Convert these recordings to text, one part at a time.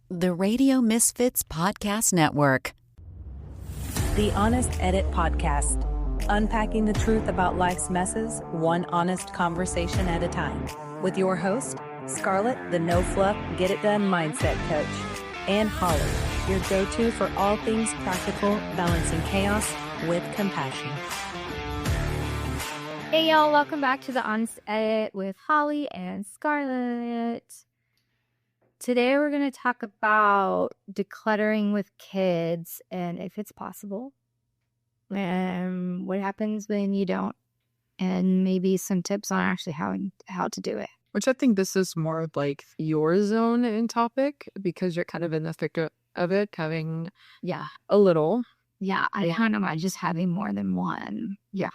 the Radio Misfits Podcast Network. The Honest Edit Podcast. Unpacking the truth about life's messes, one honest conversation at a time. With your host, Scarlett, the no-fluff, get-it-done mindset coach, and Holli, your go-to for all things practical, balancing chaos with compassion. Hey y'all, welcome back to The Honest Edit with Holli and Scarlett. Today we're going to talk about decluttering with kids and if it's possible, and what happens when you don't, and maybe some tips on actually how to do it. Which I think this is more of like your zone and topic because you're kind of in the thick of it, having a little. Yeah, I don't know, just having more than one. Yeah.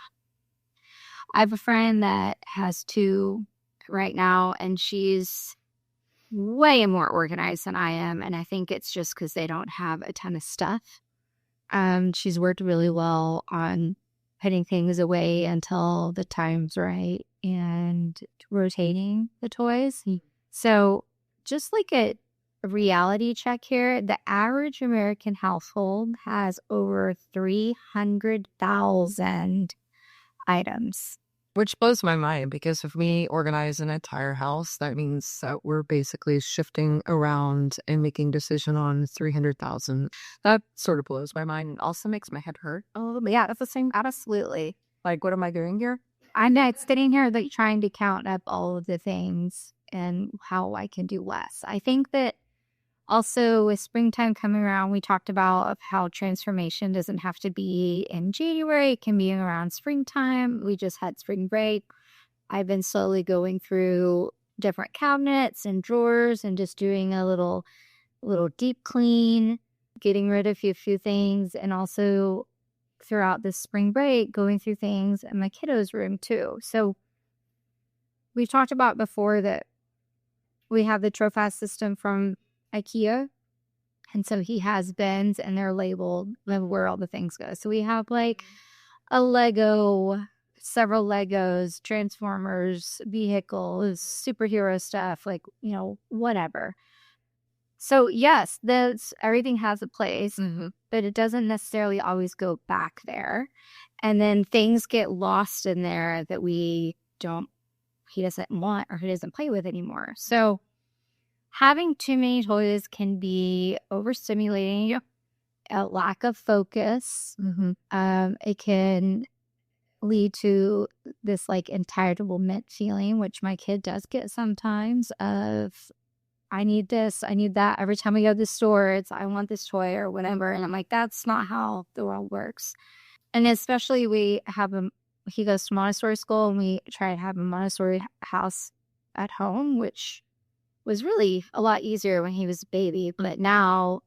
I have a friend that has two right now, and she's way more organized than I am, and I think it's just because they don't have a ton of stuff. She's worked really well on putting things away until the time's right and rotating the toys. So just like a reality check here, the average American household has over 300,000 items. Which blows my mind because if we organize an entire house, that means that we're basically shifting around and making decision on 300,000. That sort of blows my mind. Also makes my head hurt a little bit. Yeah, that's the same. Absolutely. Like, what am I doing here? I'm not sitting here like trying to count up all of the things and how I can do less. I think that also with springtime coming around, we talked about how transformation doesn't have to be in January. It can be around springtime. We just had spring break. I've been slowly going through different cabinets and drawers and just doing a little deep clean, getting rid of a few things, and also throughout this spring break, going through things in my kiddos' room too. So we've talked about before that we have the Trofast system from IKEA, and so he has bins and they're labeled where all the things go. So we have like a Lego, several Legos, Transformers, vehicles, superhero stuff, like, whatever. So yes, everything has a place, but it doesn't necessarily always go back there. And then things get lost in there that he doesn't want or he doesn't play with anymore. So having too many toys can be overstimulating, a lack of focus. It can lead to this like entitlement feeling, which my kid does get sometimes of, I need this, I need that. Every time we go to the store, it's, I want this toy or whatever. And I'm like, that's not how the world works. And especially he goes to Montessori school, and we try to have a Montessori house at home, which was really a lot easier when he was a baby. But now,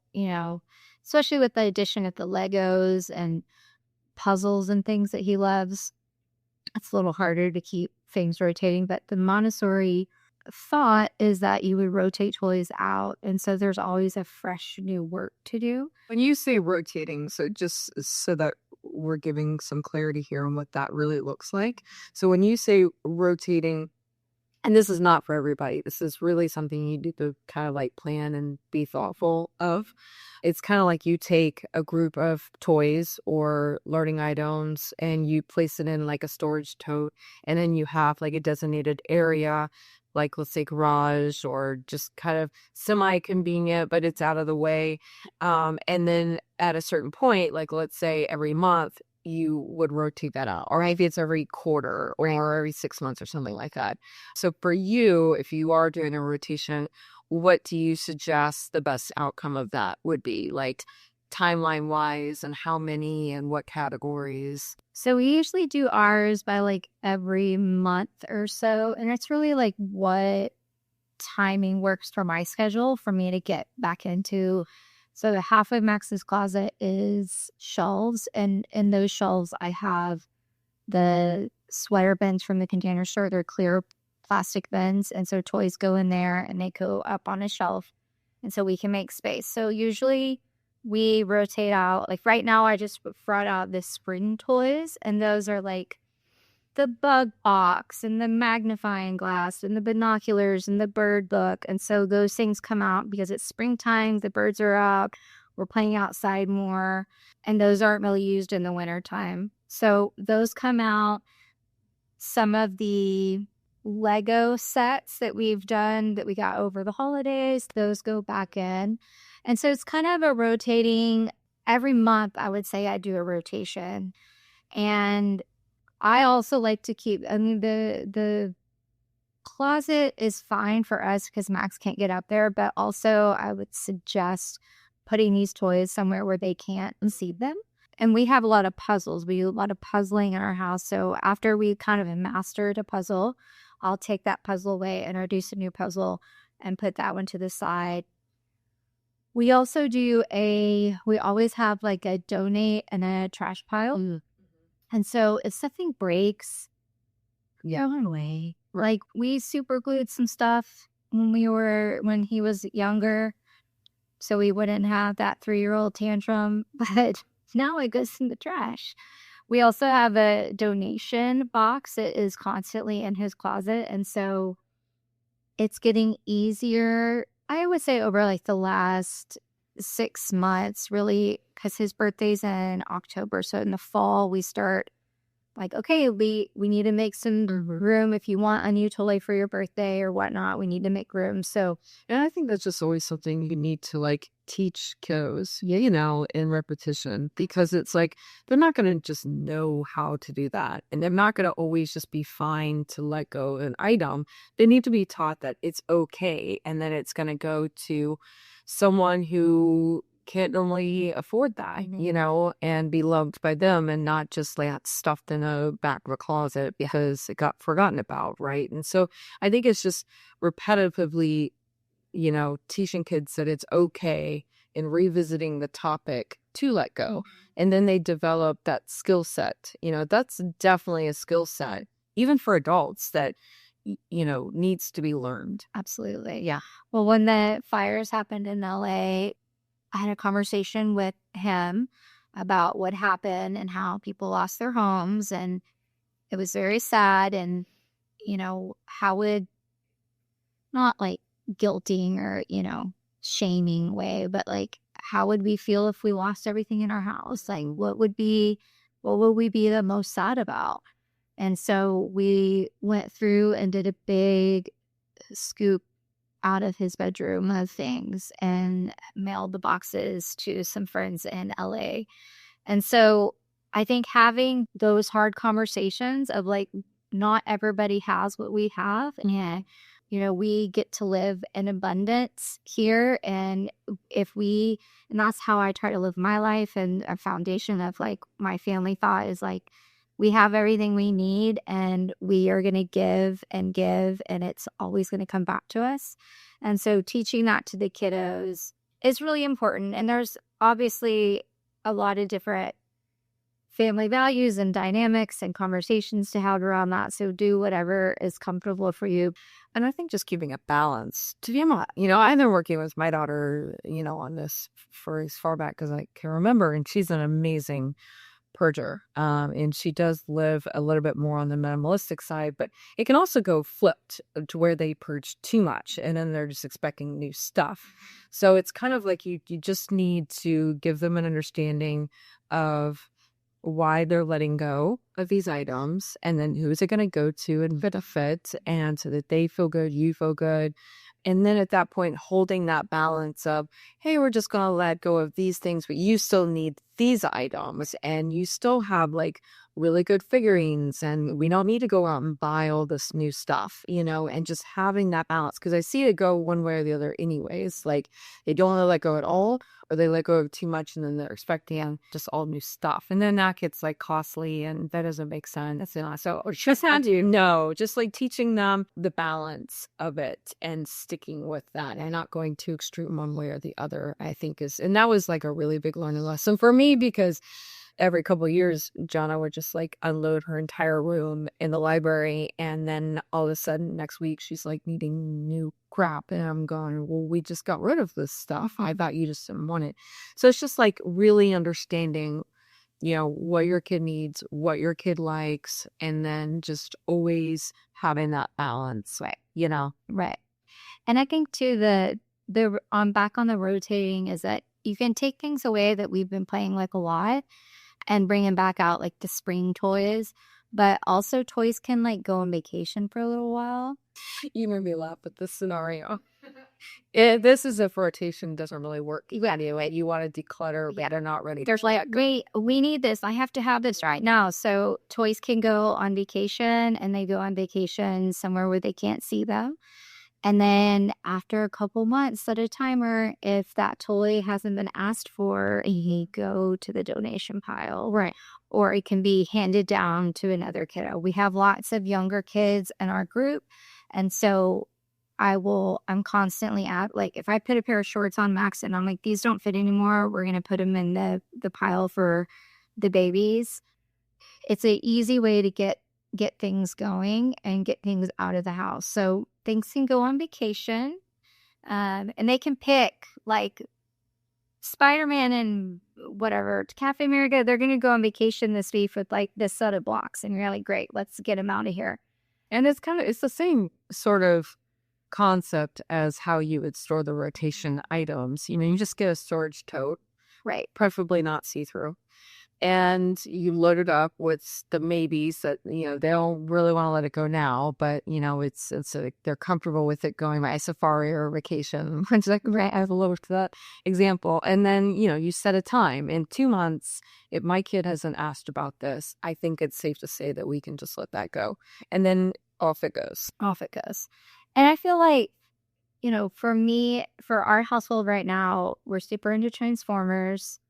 especially with the addition of the Legos and puzzles and things that he loves, it's a little harder to keep things rotating. But the Montessori thought is that you would rotate toys out. And so there's always a fresh new work to do. When you say rotating, so just so that we're giving some clarity here on what that really looks like. So when you say rotating, and this is not for everybody, this is really something you do to kind of like plan and be thoughtful of. It's kind of like you take a group of toys or learning items and you place it in like a storage tote, and then you have like a designated area, like let's say garage, or just kind of semi-convenient, but it's out of the way. And then at a certain point, like let's say every month, you would rotate that out, or maybe it's every quarter or every 6 months or something like that. So for you, if you are doing a rotation, what do you suggest the best outcome of that would be, like timeline wise, and how many and what categories? So we usually do ours by like every month or so. And it's really like what timing works for my schedule for me to get back into. So the half of Max's closet is shelves, and in those shelves I have the sweater bins from the Container Store. They're clear plastic bins, and so toys go in there and they go up on a shelf, and so we can make space. So usually we rotate out. Like right now I just brought out the spring toys, and those are like the bug box and the magnifying glass and the binoculars and the bird book. And so those things come out because it's springtime, the birds are out, we're playing outside more, and those aren't really used in the wintertime. So those come out. Some of the Lego sets that we've done that we got over the holidays, those go back in. And so it's kind of a rotating, every month I would say I do a rotation. And I also like to keep, I mean, the closet is fine for us because Max can't get up there, but also I would suggest putting these toys somewhere where they can't see them. And we have a lot of puzzles. We do a lot of puzzling in our house. So after we kind of mastered a puzzle, I'll take that puzzle away, introduce a new puzzle, and put that one to the side. We also we always have like a donate and a trash pile. Mm. And so if something breaks, throw it away. Like we super glued some stuff when he was younger, so we wouldn't have that 3-year-old tantrum, but now it goes in the trash. We also have a donation box that is constantly in his closet. And so it's getting easier, I would say, over like the last 6 months, really, because his birthday's in October. So in the fall, we start like, okay, we need to make some room. If you want a new toy for your birthday or whatnot, we need to make room. So, and I think that's just always something you need to like teach kiddos, you know, in repetition, because it's like they're not going to just know how to do that. And they're not going to always just be fine to let go of an item. They need to be taught that it's okay. And then it's going to go to someone who can't normally afford that, you know, and be loved by them and not just like stuffed in a back of a closet because it got forgotten about, right? And so I think it's just repetitively, you know, teaching kids that it's okay and revisiting the topic to let go. And then they develop that skill set. You know, that's definitely a skill set, even for adults, that you know, needs to be learned. Absolutely. Yeah. Well, when the fires happened in LA, I had a conversation with him about what happened and how people lost their homes. And it was very sad. And, you know, how would, not like guilting or, you know, shaming way, but like, how would we feel if we lost everything in our house? Like, what would we be the most sad about? And so we went through and did a big scoop out of his bedroom of things and mailed the boxes to some friends in LA. And so I think having those hard conversations of like, not everybody has what we have. And, you know, we get to live in abundance here. And and that's how I try to live my life. And a foundation of like my family thought is like, we have everything we need and we are going to give, and it's always going to come back to us. And so teaching that to the kiddos is really important. And there's obviously a lot of different family values and dynamics and conversations to have around that. So do whatever is comfortable for you. And I think just keeping a balance. To be honest, you know, I've been working with my daughter, you know, on this for as far back as I can remember. And she's an amazing purger. And she does live a little bit more on the minimalistic side, but it can also go flipped to where they purge too much and then they're just expecting new stuff. So it's kind of like you just need to give them an understanding of why they're letting go of these items and then who is it going to go to and benefit, and so that they feel good, you feel good. And then at that point, holding that balance of, hey, we're just going to let go of these things, but you still need these items and you still have like really good figurines and we don't need to go out and buy all this new stuff, you know, and just having that balance. Because I see it go one way or the other anyways. Like they don't want to let go at all, or they let go of too much and then they're expecting just all new stuff. And then that gets like costly and that doesn't make sense. So just how do you know, just like teaching them the balance of it and sticking with that and not going too extreme one way or the other, I think is, and that was like a really big learning lesson for me, because every couple of years, Jonna would just like unload her entire room in the library. And then all of a sudden next week, she's like needing new crap. And I'm going, well, we just got rid of this stuff. I thought you just didn't want it. So it's just like really understanding, what your kid needs, what your kid likes, and then just always having that balance. Right. And I think too, the back on the rotating is that you can take things away that we've been playing like a lot and bring them back out, like the spring toys. But also toys can like go on vacation for a little while. You made me laugh at this scenario. This is if rotation doesn't really work anyway. You want to declutter, but they're not ready. There's like, great, we need this. I have to have this right now. So toys can go on vacation, and they go on vacation somewhere where they can't see them. And then after a couple months, set a timer. If that toy hasn't been asked for, you go to the donation pile. Right. Or it can be handed down to another kiddo. We have lots of younger kids in our group. And so I'm constantly like, if I put a pair of shorts on Max and I'm like, these don't fit anymore, we're going to put them in the pile for the babies. It's an easy way to get things going and get things out of the house. So things can go on vacation, and they can pick like Spider-Man and whatever, Cafe America. They're going to go on vacation this week with like this set of blocks, and you're like, great, let's get them out of here. And it's the same sort of concept as how you would store the rotation items. You just get a storage tote, right? Preferably not see-through. And you load it up with the maybes that, they don't really want to let it go now, but, it's they're comfortable with it going by safari or vacation. It's like, right, I have a load to that example. And then, you set a time. In 2 months, if my kid hasn't asked about this, I think it's safe to say that we can just let that go. And then off it goes. And I feel like, for me, for our household right now, we're super into Transformers.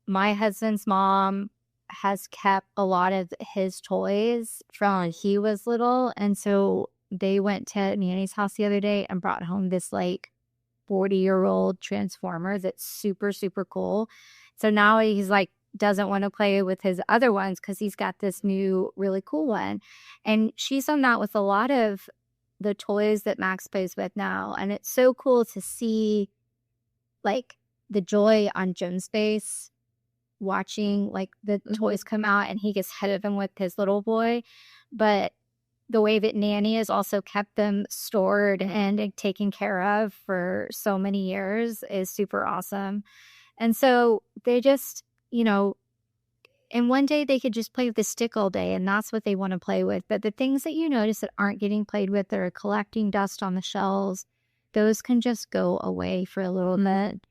My husband's mom has kept a lot of his toys from when he was little. And so they went to Nanny's house the other day and brought home this like 40-year-old Transformer that's super, super cool. So now he's like, doesn't want to play with his other ones because he's got this new really cool one. And she's done that with a lot of the toys that Max plays with now. And it's so cool to see like the joy on Jim's face watching like the toys come out, and he gets ahead of them with his little boy. But the way that Nanny has also kept them stored and taken care of for so many years is super awesome. And so they just, and one day they could just play with the stick all day, and that's what they want to play with. But the things that you notice that aren't getting played with, that are collecting dust on the shelves, those can just go away for a little bit.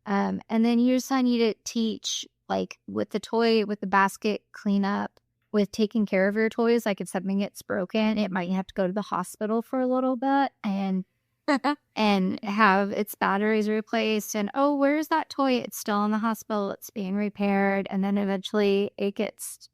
And then you just need to teach, like with the basket cleanup, with taking care of your toys. Like if something gets broken, it might have to go to the hospital for a little bit and have its batteries replaced. And where's that toy? It's still in the hospital. It's being repaired. And then eventually it gets,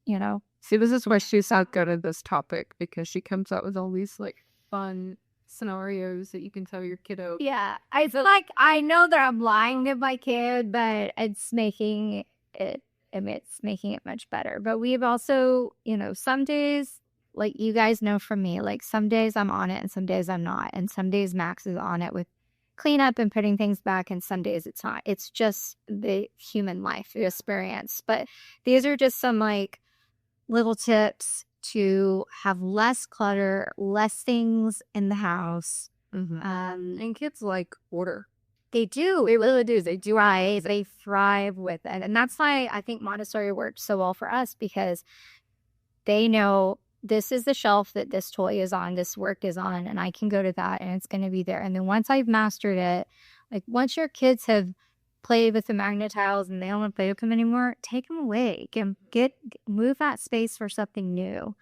See, this is why she's not good at this topic, because she comes up with all these like fun scenarios that you can tell your kiddo. Yeah. I feel like I know that I'm lying to my kid, but it's making it much better. But we've also, some days, like you guys know from me, like some days I'm on it and some days I'm not. And some days Max is on it with cleanup and putting things back, and some days it's not. It's just the human life experience. But these are just some like little tips to have less clutter, less things in the house. And kids like order. They do. They really do. They do. They thrive with it. And that's why I think Montessori worked so well for us, because they know this is the shelf that this toy is on, this work is on, and I can go to that and it's going to be there. And then once I've mastered it, like once your kids have played with the magnet tiles and they don't want to play with them anymore, take them away. Move that space for something new.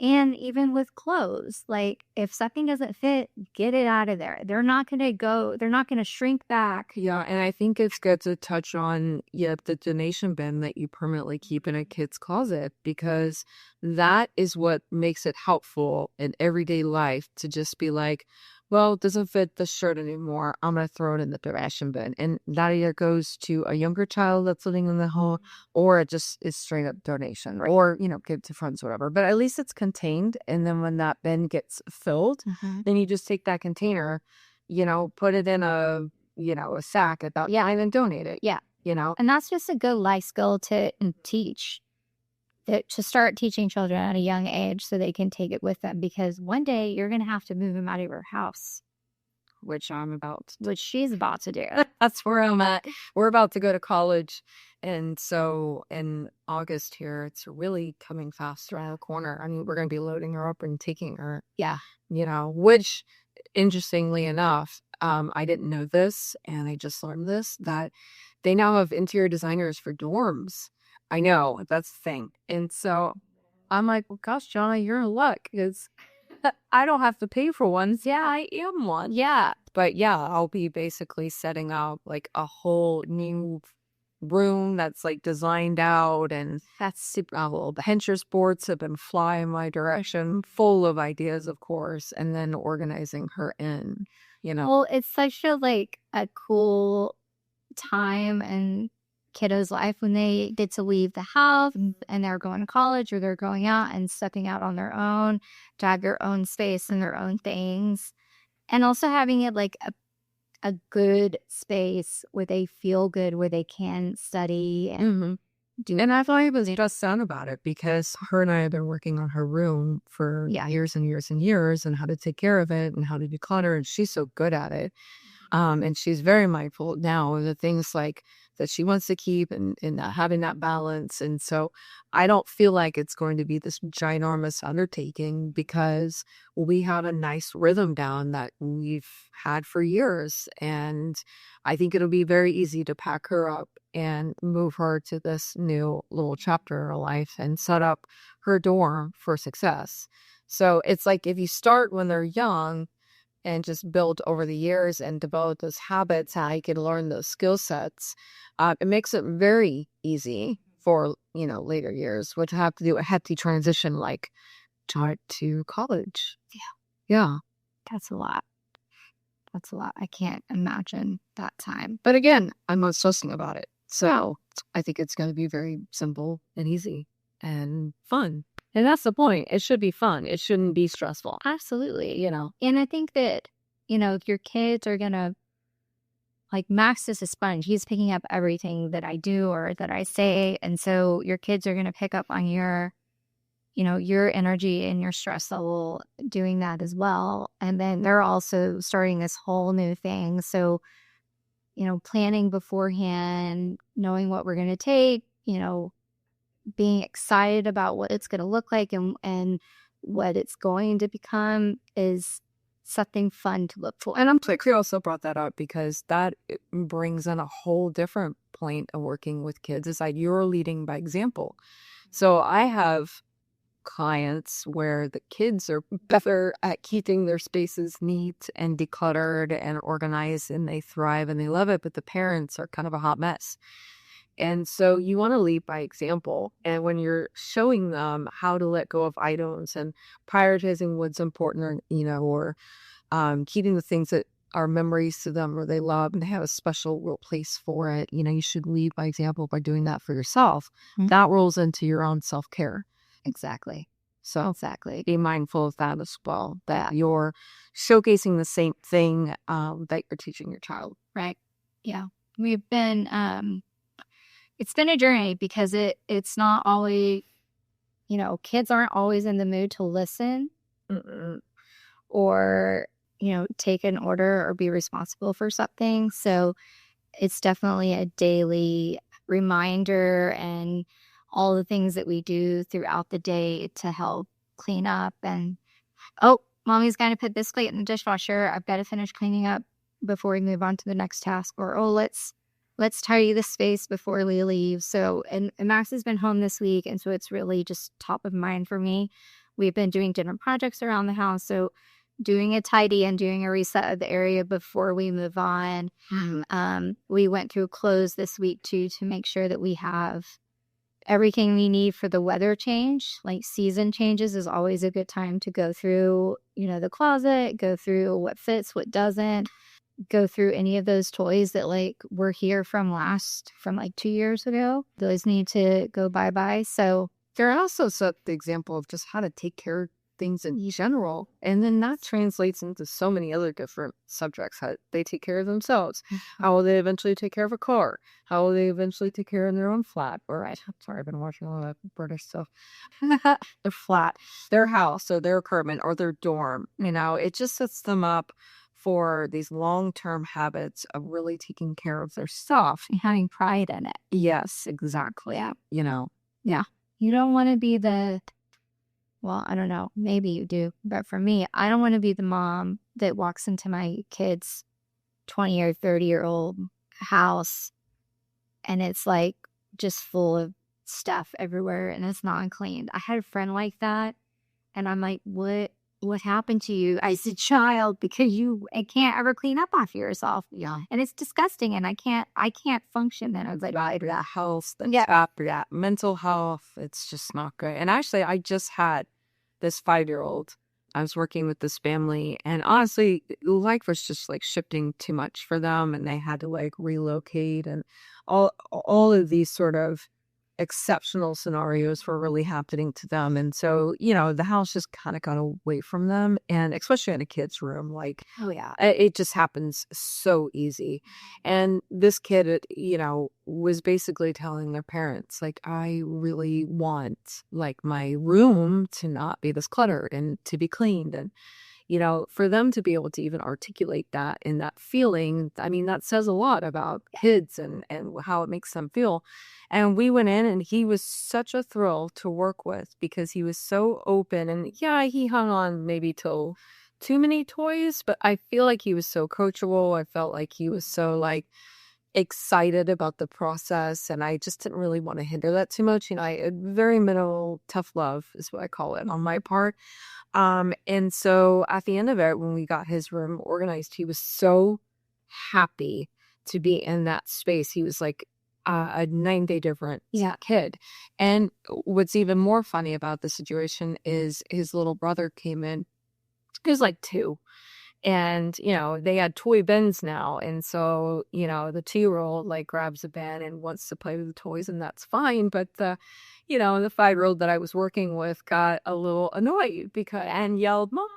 And even with clothes, like if something doesn't fit, get it out of there. They're not going to shrink back. Yeah, and I think it's good to touch on the donation bin that you permanently keep in a kid's closet, because that is what makes it helpful in everyday life to just be like, well, it doesn't fit the shirt anymore, I'm going to throw it in the donation bin. And that either goes to a younger child that's living in the home, or it just is straight up donation, right? Or, give to friends, whatever. But at least it's contained. And then when that bin gets filled, then you just take that container, put it in a sack and then donate it. Yeah. And that's just a good life skill to teach, to start teaching children at a young age so they can take it with them, because one day you're going to have to move them out of your house. Which she's about to do. That's where I'm at. We're about to go to college. And so in August here, it's really coming fast around the corner. I mean, we're going to be loading her up and taking her. Yeah. Which, interestingly enough, I didn't know this, and I just learned this, that they now have interior designers for dorms. I know, that's the thing. And so I'm like, well, gosh, Jonna, you're in luck, because I don't have to pay for one. Yeah, I am one. Yeah. But yeah, I'll be basically setting up like a whole new room that's like designed out, and that's super cool. The Pinterest boards have been flying my direction, full of ideas, of course, and then organizing her in, Well, it's such a cool time in kiddos' life when they get to leave the house and they're going to college, or they're going out and stepping out on their own to have their own space and their own things. And also having it like a good space where they feel good, where they can study and And I thought I was just done about it, because her and I have been working on her room for years and years and years, and how to take care of it and how to declutter. And she's so good at it. And she's very mindful now of the things like that she wants to keep, and having that balance. And so I don't feel like it's going to be this ginormous undertaking, because we have a nice rhythm down that we've had for years. And I think it'll be very easy to pack her up and move her to this new little chapter in her life and set up her dorm for success. So it's like, if you start when they're young and just build over the years and develop those habits, how you can learn those skill sets, it makes it very easy for, later years, which have to do a hefty transition, like start to college. Yeah. That's a lot. I can't imagine that time. But again, I'm not stressing about it. So I think it's going to be very simple and easy and fun. And that's the point. It should be fun. It shouldn't be stressful. Absolutely. And I think that, your kids are going to, like, Max is a sponge. He's picking up everything that I do or that I say. And so your kids are going to pick up on your energy and your stress level doing that as well. And then they're also starting this whole new thing. So, planning beforehand, knowing what we're going to take, being excited about what it's going to look like and what it's going to become is something fun to look for. And I'm glad you also brought that up, because that brings in a whole different point of working with kids. It's like you're leading by example. So I have clients where the kids are better at keeping their spaces neat and decluttered and organized, and they thrive and they love it, but the parents are kind of a hot mess. And so you want to lead by example. And when you're showing them how to let go of items and prioritizing what's important, or keeping the things that are memories to them or they love and they have a special real place for it, you should lead by example by doing that for yourself. That rolls into your own self-care. Exactly. So exactly, be mindful of that as well, that you're showcasing the same thing that you're teaching your child. Right. Yeah. We've been, it's been a journey, because it's not always, kids aren't always in the mood to listen or, take an order or be responsible for something. So it's definitely a daily reminder, and all the things that we do throughout the day to help clean up. And, mommy's going to put this plate in the dishwasher. I've got to finish cleaning up before we move on to the next task. Or, let's tidy the space before we leave. So, and Max has been home this week, and so it's really just top of mind for me. We've been doing different projects around the house. So doing a tidy and doing a reset of the area before we move on. We went through clothes this week too, to make sure that we have everything we need for the weather change. Like, season changes is always a good time to go through, the closet, go through what fits, what doesn't, go through any of those toys that were here from 2 years ago. Those need to go bye-bye. So they're also set the example of just how to take care things in general. And then that translates into so many other different subjects. How they take care of themselves. How will they eventually take care of a car? How will they eventually take care of their own flat? Or I'm sorry, I've been watching a lot of British stuff. Their flat, their house, or their apartment, or their dorm. It just sets them up for these long-term habits of really taking care of their stuff. And having pride in it. Yes, exactly. Yeah. Yeah. You don't want to be well, I don't know, maybe you do, but for me, I don't want to be the mom that walks into my kid's 20 or 30-year-old house and it's like just full of stuff everywhere and it's not cleaned. I had a friend like that and I'm like, what happened to you as a child? Because you can't ever clean up after yourself. Yeah. And it's disgusting and I can't function then. I was like, That health, yeah. mental health, it's just not great. And actually, I just had this 5-year-old. I was working with this family, and honestly, life was just like shifting too much for them, and they had to like relocate, and all of these sort of exceptional scenarios were really happening to them. And so, the house just kind of got away from them, and especially in a kid's room, like, Oh yeah. it just happens so easy. And this kid, was basically telling their parents, like, I really want like my room to not be this cluttered and to be cleaned. And for them to be able to even articulate that and that feeling, I mean, that says a lot about kids and how it makes them feel. And we went in and he was such a thrill to work with because he was so open. And yeah, he hung on maybe till too many toys, but I feel like he was so coachable. I felt like he was so like excited about the process, and I just didn't really want to hinder that too much. Very minimal tough love is what I call it on my part. And so at the end of it, when we got his room organized, he was so happy to be in that space. He was like a 9-day different kid. And what's even more funny about the situation is his little brother came in. He was like 2. And, they had toy bins now. And so, the 2-year-old like grabs a bin and wants to play with the toys, and that's fine. But the 5-year-old that I was working with got a little annoyed and yelled, Mom,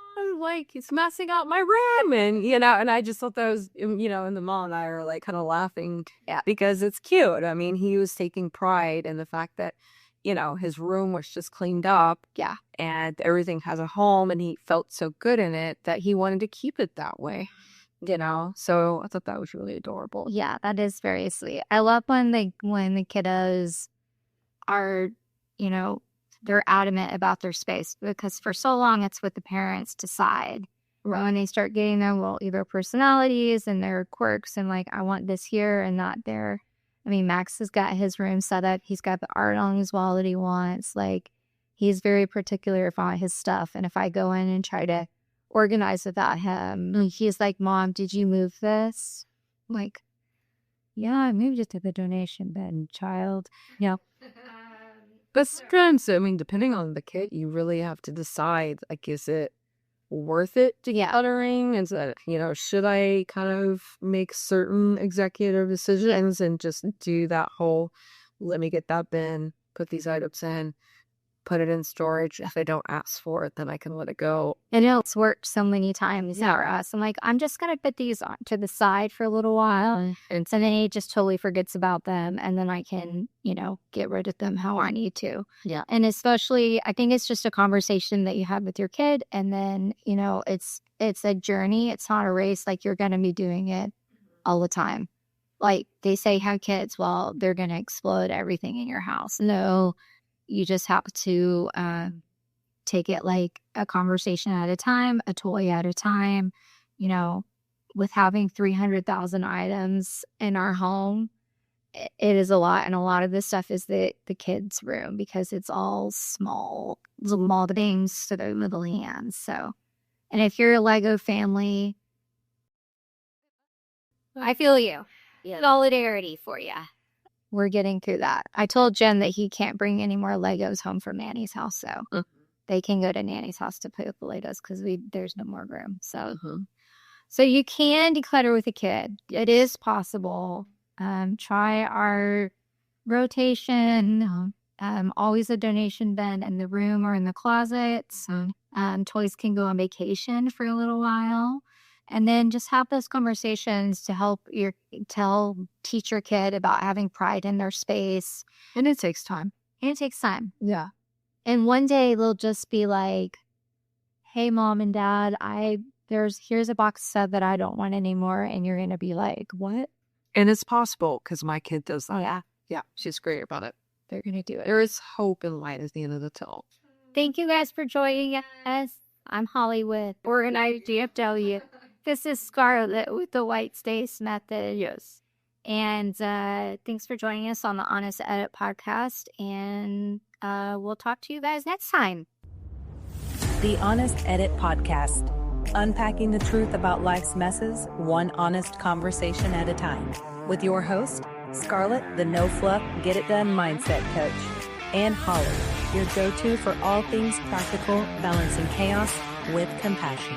like, it's messing up my room. And, and I just thought that was, and the mom and I are like kind of laughing because it's cute. I mean, he was taking pride in the fact that, his room was just cleaned up. Yeah. And everything has a home, and he felt so good in it that he wanted to keep it that way, So I thought that was really adorable. Yeah, that is very sweet. I love when the kiddos are, they're adamant about their space, because for so long it's what the parents decide. Right. When they start getting their either personalities and their quirks and like, I want this here and not there. I mean, Max has got his room set up. He's got the art on his wall that he wants. Like, he's very particular about his stuff. And if I go in and try to organize without him, he's like, Mom, did you move this? Like, yeah, I moved it to the donation bin, child. Yeah. But sometimes, I mean, depending on the kid, you really have to decide, like, is it worth it decluttering? Is that, should I kind of make certain executive decisions and just do that whole, let me get that bin, put these items in, put it in storage. If I don't ask for it, then I can let it go. And it's worked so many times for us. I'm like, I'm just going to put these on to the side for a little while. And so then he just totally forgets about them. And then I can, get rid of them how I need to. Yeah. And especially, I think it's just a conversation that you have with your kid. And then, it's a journey. It's not a race. Like, you're going to be doing it all the time. Like they say, have kids, well, they're going to explode everything in your house. No. You just have to take it like a conversation at a time, a toy at a time. With having 300,000 items in our home, it is a lot. And a lot of this stuff is the kids' room because it's all small things to their little hands. So, and if you're a Lego family, I feel you. Yeah. Solidarity for you. We're getting through that. I told Jen that he can't bring any more Legos home from Nanny's house, so they can go to Nanny's house to play with the Legos because there's no more room. So, so you can declutter with a kid. It is possible. Try our rotation. Always a donation bin in the room or in the closets. Toys can go on vacation for a little while. And then just have those conversations to teach your kid about having pride in their space. And it takes time. Yeah. And one day they'll just be like, hey, Mom and Dad, here's a box set that I don't want anymore. And you're going to be like, what? And it's possible because my kid does that. Oh, yeah. Yeah, she's great about it. They're going to do it. There is hope and light at the end of the tunnel. Thank you guys for joining us. I'm Holli with Organized GFW. This is Scarlett with the Whitespace Method. Yes. And thanks for joining us on the Honest Edit podcast. And we'll talk to you guys next time. The Honest Edit podcast. Unpacking the truth about life's messes, one honest conversation at a time. With your host, Scarlett, the no fluff, get it done mindset coach. And Holli, your go-to for all things practical, balancing chaos with compassion.